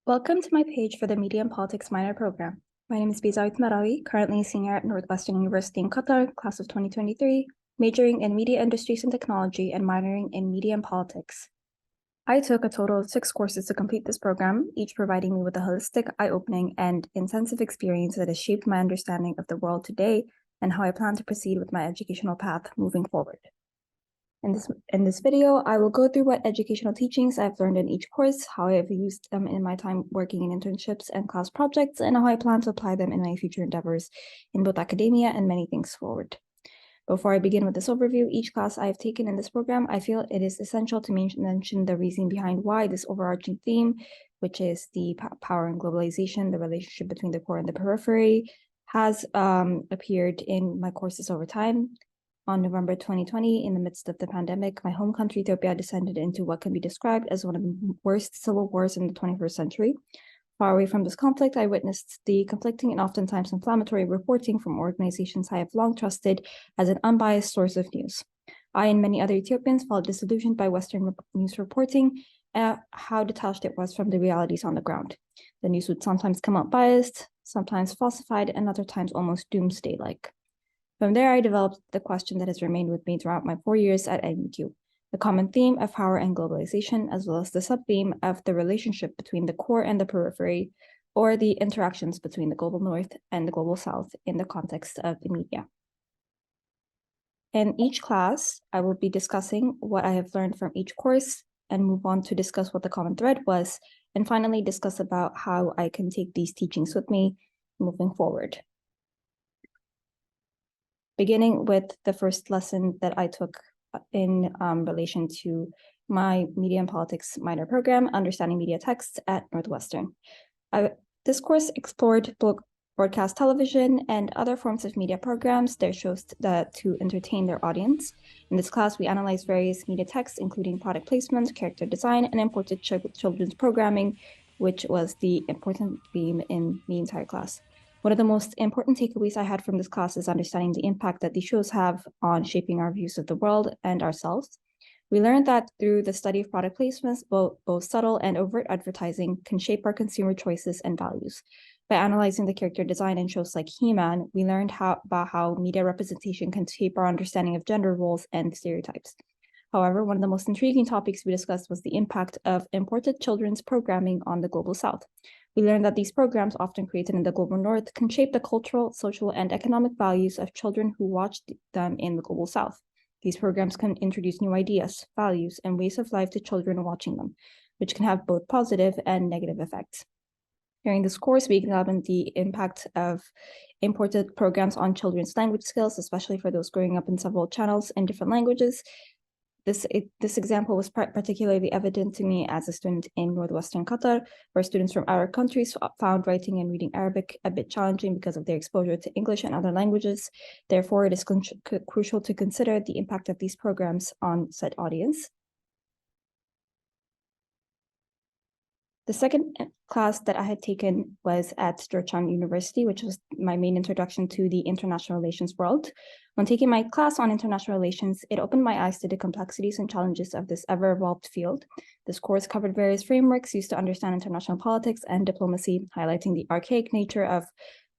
Welcome to my page for the Media and Politics minor program. My name is Bizawit Marawi, currently a senior at Northwestern University in Qatar, class of 2023, majoring in Media Industries and Technology and minoring in Media and Politics. I took a total of 6 courses to complete this program, each providing me with a holistic, eye-opening, and intensive experience that has shaped my understanding of the world today and how I plan to proceed with my educational path moving forward. In this video, I will go through what educational teachings I've learned in each course, how I have used them in my time working in internships and class projects, and how I plan to apply them in my future endeavors in both academia and many things forward. Before I begin with this overview, each class I have taken in this program, I feel it is essential to mention the reason behind why this overarching theme, which is the power and globalization, the relationship between the core and the periphery, has appeared in my courses over time. On November 2020, in the midst of the pandemic, my home country, Ethiopia, descended into what can be described as one of the worst civil wars in the 21st century. Far away from this conflict, I witnessed the conflicting and oftentimes inflammatory reporting from organizations I have long trusted as an unbiased source of news. I and many other Ethiopians felt disillusioned by Western news reporting, how detached it was from the realities on the ground. The news would sometimes come out biased, sometimes falsified, and other times almost doomsday-like. From there, I developed the question that has remained with me throughout my 4 years at NUQ, the common theme of power and globalization, as well as the sub-theme of the relationship between the core and the periphery, or the interactions between the global north and the global south in the context of the media. In each class, I will be discussing what I have learned from each course and move on to discuss what the common thread was, and finally discuss about how I can take these teachings with me moving forward. Beginning with the first lesson that I took in relation to my Media and Politics minor program, Understanding Media Texts at Northwestern. This course explored broadcast television and other forms of media programs, their shows to entertain their audience. In this class, we analyzed various media texts, including product placement, character design, and imported children's programming, which was the important theme in the entire class. One of the most important takeaways I had from this class is understanding the impact that these shows have on shaping our views of the world and ourselves. We learned that through the study of product placements, both subtle and overt advertising can shape our consumer choices and values. By analyzing the character design in shows like He-Man, we learned about how media representation can shape our understanding of gender roles and stereotypes. However, one of the most intriguing topics we discussed was the impact of imported children's programming on the global south. We learned that these programs, often created in the global north, can shape the cultural, social, and economic values of children who watch them in the global south. These programs can introduce new ideas, values, and ways of life to children watching them, which can have both positive and negative effects. During this course, we examined the impact of imported programs on children's language skills, especially for those growing up in several channels in different languages. This example was particularly evident to me as a student in Northwestern Qatar, where students from Arab countries found writing and reading Arabic a bit challenging because of their exposure to English and other languages. Therefore, it is crucial to consider the impact of these programs on said audience. The second class that I had taken was at Georgetown University, which was my main introduction to the international relations world. When taking my class on international relations, it opened my eyes to the complexities and challenges of this ever-evolved field. This course covered various frameworks used to understand international politics and diplomacy, highlighting the archaic nature of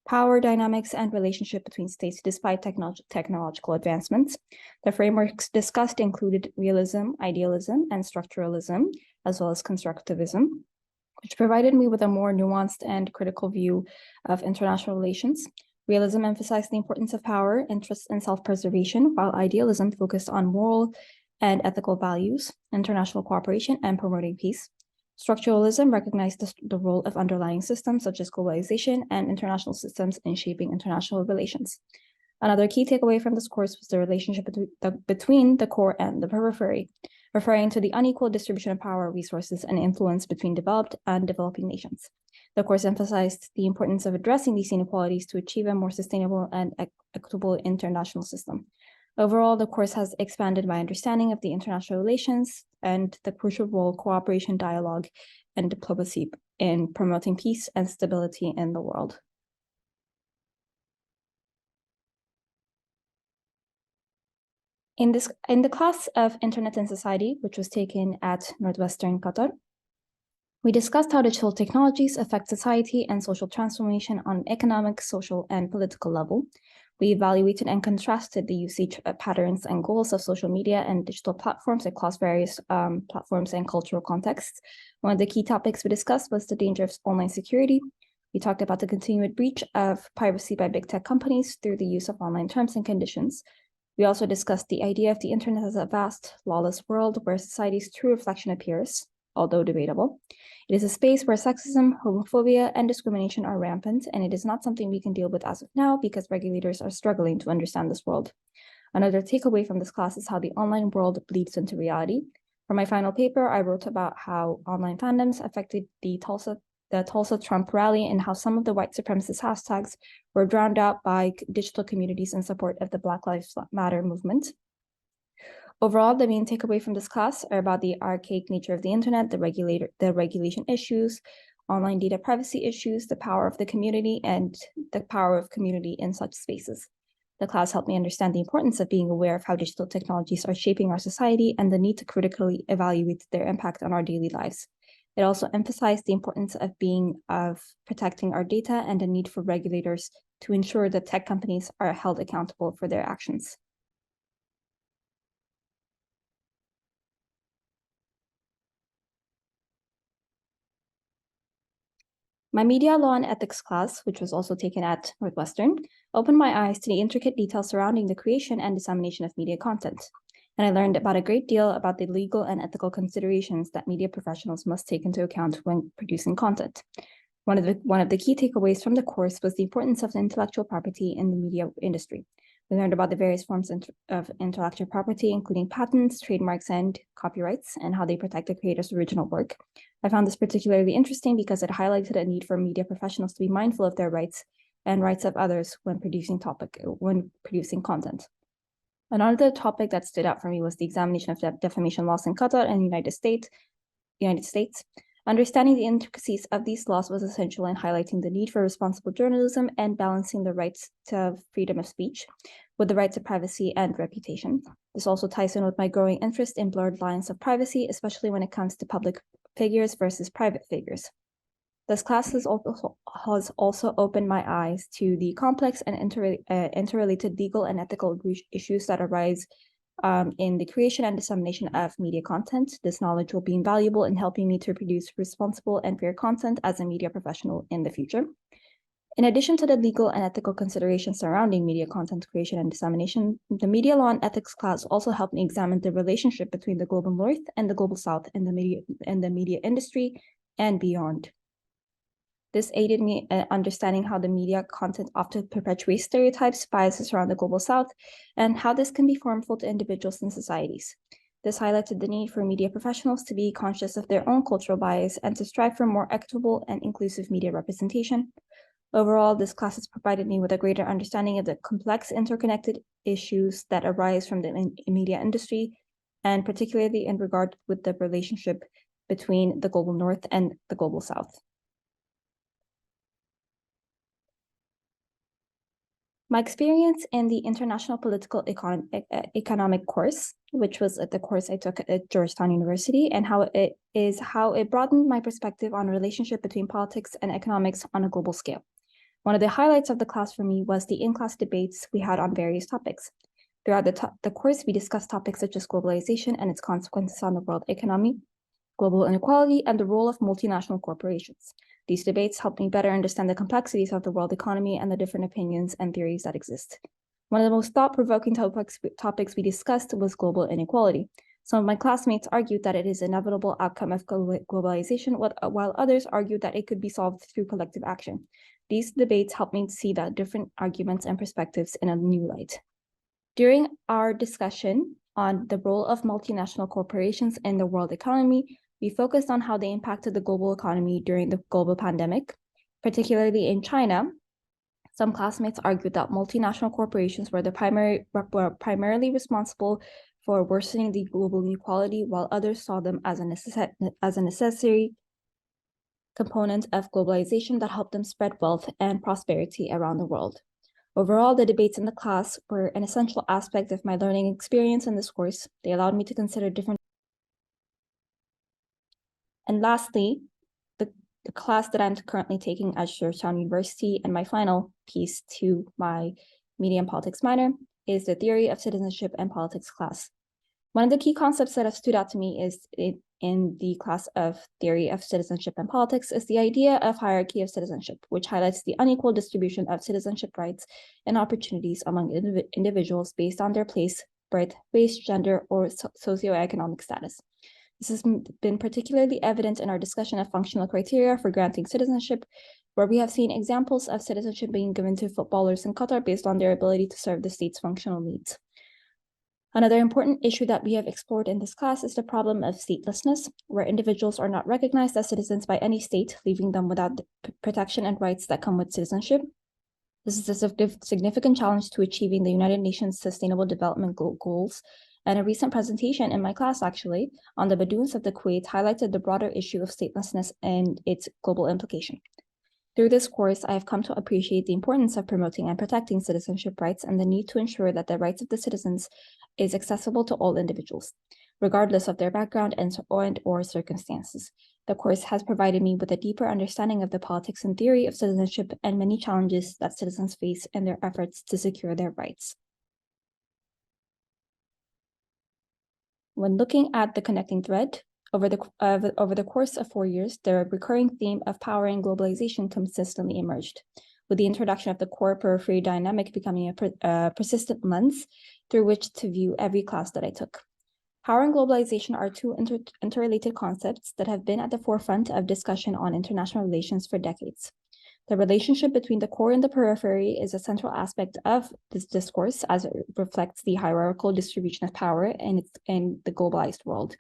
power dynamics and relationship between states despite technological advancements. The frameworks discussed included realism, idealism, and structuralism, as well as constructivism, which provided me with a more nuanced and critical view of international relations. Realism emphasized the importance of power, interest, and self-preservation, while idealism focused on moral and ethical values, international cooperation, and promoting peace. Structuralism recognized the role of underlying systems such as globalization and international systems in shaping international relations. Another key takeaway from this course was the relationship between the core and the periphery, referring to the unequal distribution of power, resources, and influence between developed and developing nations. The course emphasized the importance of addressing these inequalities to achieve a more sustainable and equitable international system. Overall, the course has expanded my understanding of the international relations and the crucial role cooperation, dialogue, and diplomacy in promoting peace and stability in the world. In the class of Internet and Society, which was taken at Northwestern Qatar, We discussed how digital technologies affect society and social transformation on an economic, social, and political level. We evaluated and contrasted the usage patterns and goals of social media and digital platforms across various platforms and cultural contexts. One of the key topics we discussed was the danger of online security. We talked about the continued breach of privacy by big tech companies through the use of online terms and conditions. We also discussed the idea of the internet as a vast, lawless world where society's true reflection appears, although debatable. It is a space where sexism, homophobia, and discrimination are rampant, and it is not something we can deal with as of now because regulators are struggling to understand this world. Another takeaway from this class is how the online world bleeds into reality. For my final paper, I wrote about how online fandoms affected the Tulsa Trump rally and how some of the white supremacist hashtags were drowned out by digital communities in support of the Black Lives Matter movement. Overall, the main takeaway from this class are about the archaic nature of the internet, the regulation issues, online data privacy issues, the power of the community, and the power of community in such spaces. The class helped me understand the importance of being aware of how digital technologies are shaping our society and the need to critically evaluate their impact on our daily lives. It also emphasized the importance of protecting our data and the need for regulators to ensure that tech companies are held accountable for their actions. My media law and ethics class, which was also taken at Northwestern, opened my eyes to the intricate details surrounding the creation and dissemination of media content. And I learned about a great deal about the legal and ethical considerations that media professionals must take into account when producing content. One of the key takeaways from the course was the importance of intellectual property in the media industry. We learned about the various forms of intellectual property, including patents, trademarks, and copyrights, and how they protect the creator's original work. I found this particularly interesting because it highlighted a need for media professionals to be mindful of their rights and rights of others when producing content. Another topic that stood out for me was the examination of defamation laws in Qatar and the United States. Understanding the intricacies of these laws was essential in highlighting the need for responsible journalism and balancing the rights to freedom of speech with the rights of privacy and reputation. This also ties in with my growing interest in blurred lines of privacy, especially when it comes to public figures versus private figures. This class has also opened my eyes to the complex and interrelated legal and ethical issues that arise in the creation and dissemination of media content. This knowledge will be invaluable in helping me to produce responsible and fair content as a media professional in the future. In addition to the legal and ethical considerations surrounding media content creation and dissemination, the media law and ethics class also helped me examine the relationship between the global north and the global south in the media industry and beyond. This aided me in understanding how the media content often perpetuates stereotypes, biases around the global south, and how this can be harmful to individuals and societies. This highlighted the need for media professionals to be conscious of their own cultural bias and to strive for more equitable and inclusive media representation. Overall, this class has provided me with a greater understanding of the complex interconnected issues that arise from the media industry, and particularly in regard with the relationship between the global north and the global south. My experience in the International Political Economic course, which was the course I took at Georgetown University, and how it broadened my perspective on relationship between politics and economics on a global scale. One of the highlights of the class for me was the in-class debates we had on various topics. Throughout the course, we discussed topics such as globalization and its consequences on the world economy, global inequality, and the role of multinational corporations. These debates helped me better understand the complexities of the world economy and the different opinions and theories that exist. One of the most thought-provoking topics we discussed was global inequality. Some of my classmates argued that it is an inevitable outcome of globalization, while others argued that it could be solved through collective action. These debates helped me see the different arguments and perspectives in a new light. During our discussion on the role of multinational corporations in the world economy, we focused on how they impacted the global economy during the global pandemic, particularly in China. Some classmates argued that multinational corporations were primarily responsible for worsening the global inequality, while others saw them as a necessary component of globalization that helped them spread wealth and prosperity around the world. Overall, the debates in the class were an essential aspect of my learning experience in this course. They allowed me to consider different. And lastly, the class that I'm currently taking at Georgetown University, and my final piece to my Media and Politics minor is the Theory of Citizenship and Politics class. One of the key concepts that have stood out to me is in the class of Theory of Citizenship and Politics is the idea of hierarchy of citizenship, which highlights the unequal distribution of citizenship rights and opportunities among individuals based on their place, birth, race, gender, or socioeconomic status. This has been particularly evident in our discussion of functional criteria for granting citizenship, where we have seen examples of citizenship being given to footballers in Qatar based on their ability to serve the state's functional needs. Another important issue that we have explored in this class is the problem of statelessness, where individuals are not recognized as citizens by any state, leaving them without the protection and rights that come with citizenship. This is a significant challenge to achieving the United Nations Sustainable Development Goals, and a recent presentation in my class, actually, on the Badoons of the Kuwait highlighted the broader issue of statelessness and its global implication. Through this course, I have come to appreciate the importance of promoting and protecting citizenship rights and the need to ensure that the rights of the citizens is accessible to all individuals, regardless of their background and/or circumstances. The course has provided me with a deeper understanding of the politics and theory of citizenship and many challenges that citizens face in their efforts to secure their rights. When looking at the connecting thread, over the course of 4 years, the recurring theme of power and globalization consistently emerged, with the introduction of the core periphery dynamic becoming a persistent lens through which to view every class that I took. Power and globalization are two interrelated concepts that have been at the forefront of discussion on international relations for decades. The relationship between the core and the periphery is a central aspect of this discourse as it reflects the hierarchical distribution of power in the globalized world.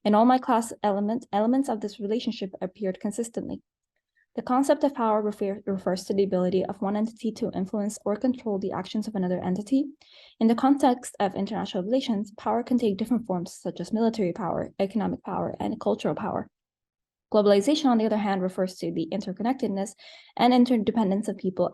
In all my class elements of this relationship appeared consistently. The concept of power refers to the ability of one entity to influence or control the actions of another entity. In the context of international relations, power can take different forms, such as military power, economic power, and cultural power. Globalization, on the other hand, refers to the interconnectedness and interdependence of people,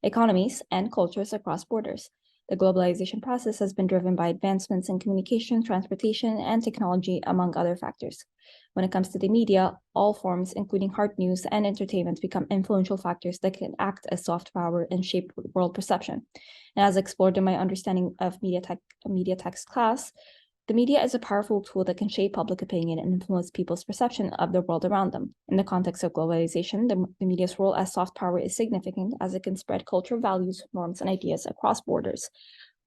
economies, and cultures across borders. The globalization process has been driven by advancements in communication, transportation, and technology, among other factors. When it comes to the media, all forms, including hard news and entertainment, become influential factors that can act as soft power and shape world perception. And as explored in my understanding of media text class, the media is a powerful tool that can shape public opinion and influence people's perception of the world around them. In the context of globalization, the media's role as soft power is significant as it can spread cultural values, norms, and ideas across borders.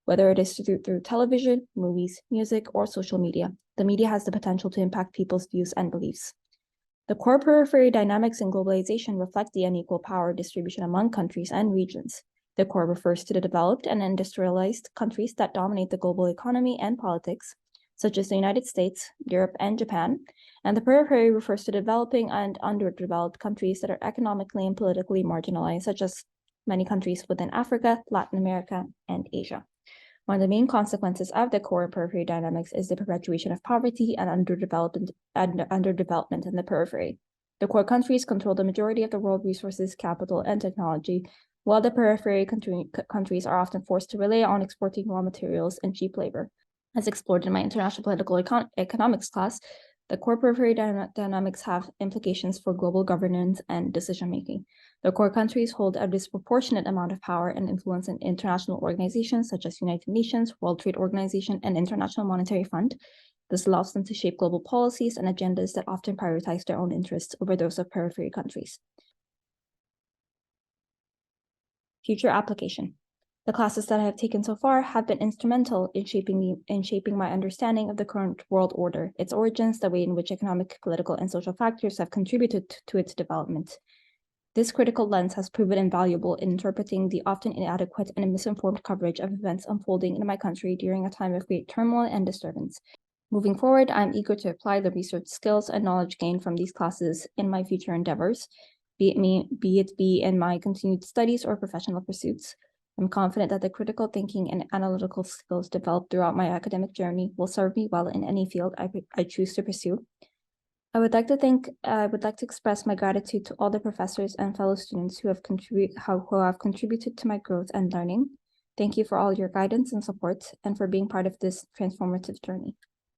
Whether it is through television, movies, music, or social media, the media has the potential to impact people's views and beliefs. The core periphery dynamics in globalization reflect the unequal power distribution among countries and regions. The core refers to the developed and industrialized countries that dominate the global economy and politics, such as the United States, Europe, and Japan, and the periphery refers to developing and underdeveloped countries that are economically and politically marginalized, such as many countries within Africa, Latin America, and Asia. One of the main consequences of the core and periphery dynamics is the perpetuation of poverty and underdevelopment in the periphery. The core countries control the majority of the world resources, capital, and technology, while the periphery countries are often forced to rely on exporting raw materials and cheap labor. As explored in my international political economics class, the core periphery dynamics have implications for global governance and decision-making. The core countries hold a disproportionate amount of power and influence in international organizations such as United Nations, World Trade Organization, and International Monetary Fund. This allows them to shape global policies and agendas that often prioritize their own interests over those of periphery countries. Future application. The classes that I have taken so far have been instrumental in shaping my understanding of the current world order, its origins, the way in which economic, political, and social factors have contributed to its development. This critical lens has proven invaluable in interpreting the often inadequate and misinformed coverage of events unfolding in my country during a time of great turmoil and disturbance. Moving forward, I'm eager to apply the research skills and knowledge gained from these classes in my future endeavors, be it in my continued studies or professional pursuits. I'm confident that the critical thinking and analytical skills developed throughout my academic journey will serve me well in any field I choose to pursue. I would like to express my gratitude to all the professors and fellow students who have contributed to my growth and learning. Thank you for all your guidance and support and for being part of this transformative journey.